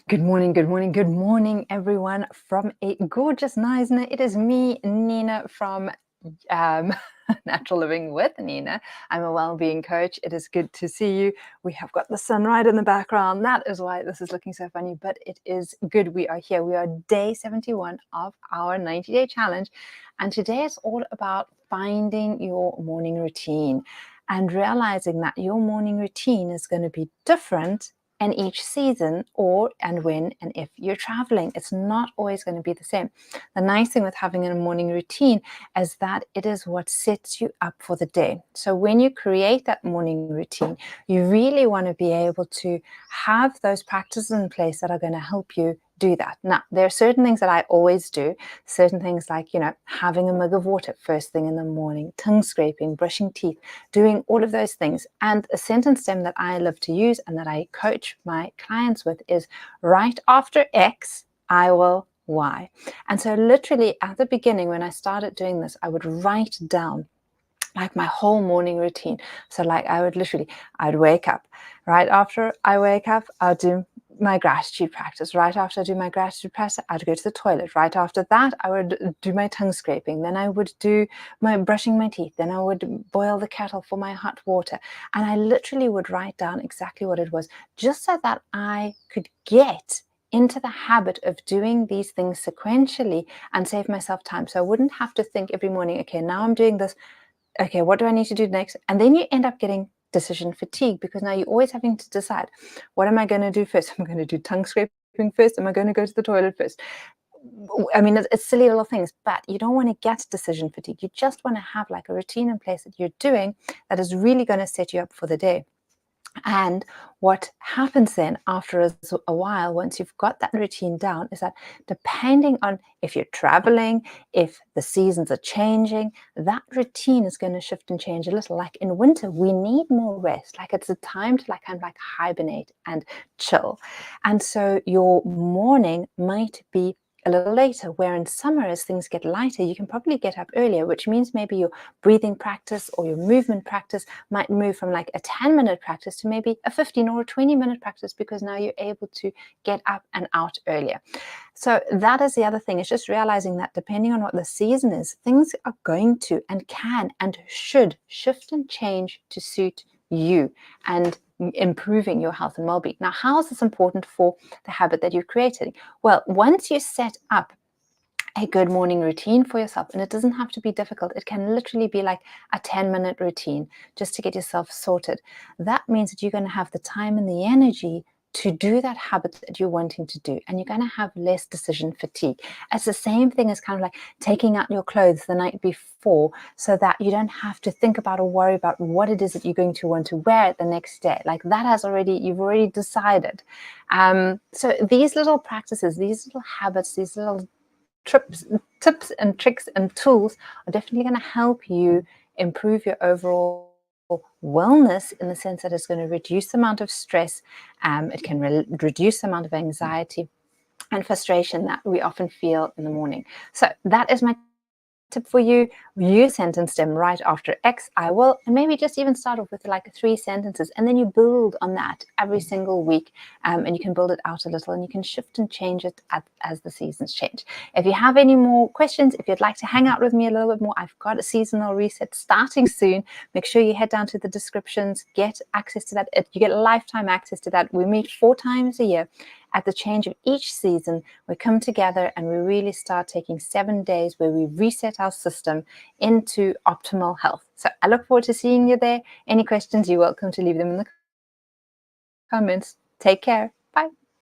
Good morning, good morning, good morning, everyone from a gorgeous Nizna. It is me, Nina, from Natural Living with Nina. I'm a well-being coach. It is good to see you. We have got the sun right in the background. That is why this is looking so funny, but it is good. We are here. We are day 71 of our 90-day challenge. And today it's all about finding your morning routine and realizing that your morning routine is going to be different in each season, and when and if you're traveling. It's not always going to be the same. The nice thing with having a morning routine is that it is what sets you up for the day. So when you create that morning routine, you really want to be able to have those practices in place that are going to help you do that. Now, there are certain things that I always do, certain things like, having a mug of water first thing in the morning, tongue scraping, brushing teeth, doing all of those things. And a sentence stem that I love to use and that I coach my clients with is right after X, I will Y. And so literally at the beginning, when I started doing this, I would write down like my whole morning routine. So like I'd wake up. Right after I wake up, I'll do my gratitude practice. Right after I do my gratitude practice, I'd go to the toilet. Right after that, I would do my tongue scraping. Then I would do my brushing my teeth. Then I would boil the kettle for my hot water. And I literally would write down exactly what it was, just so that I could get into the habit of doing these things sequentially and save myself time. So I wouldn't have to think every morning, okay, now I'm doing this. Okay, what do I need to do next? And then you end up getting decision fatigue, because now you're always having to decide, what am I going to do first? Am I going to do tongue scraping first? Am I going to go to the toilet first? I mean, it's silly little things, but you don't want to get decision fatigue. You just want to have like a routine in place that you're doing that is really going to set you up for the day. And what happens then after a while, once you've got that routine down, is that depending on if you're traveling, if the seasons are changing, that routine is going to shift and change a little. Like in winter, we need more rest. Like it's a time to kind of hibernate and chill. And so your morning might be a little later, where in summer, as things get lighter, you can probably get up earlier, which means maybe your breathing practice or your movement practice might move from like a 10-minute practice to maybe a 15 or a 20-minute practice, because now you're able to get up and out earlier. So that is the other thing, is just realizing that depending on what the season is, things are going to and can and should shift and change to suit you and improving your health and well-being. Now, how is this important for the habit that you're creating? Well, once you set up a good morning routine for yourself, and it doesn't have to be difficult, it can literally be like a 10-minute routine just to get yourself sorted. That means that you're going to have the time and the energy to do that habit that you're wanting to do, and you're going to have less decision fatigue. It's the same thing as kind of like taking out your clothes the night before, so that you don't have to think about or worry about what it is that you're going to want to wear the next day. Like that you've already decided. So these little practices, these little habits, these little tips and tricks and tools are definitely going to help you improve your overall wellness, in the sense that it's going to reduce the amount of stress. It can reduce the amount of anxiety and frustration that we often feel in the morning. So that is my tip for you. Use sentence stem right after X, I will, and maybe just even start off with like 3 sentences, and then you build on that every single week, and you can build it out a little, and you can shift and change it as the seasons change. If you have any more questions, if you'd like to hang out with me a little bit more, I've got a seasonal reset starting soon. Make sure you head down to the descriptions, get access to that. You get lifetime access to that. We meet 4 times a year. At the change of each season, we come together and we really start taking 7 days where we reset our system into optimal health. So I look forward to seeing you there. Any questions, you're welcome to leave them in the comments. Take care.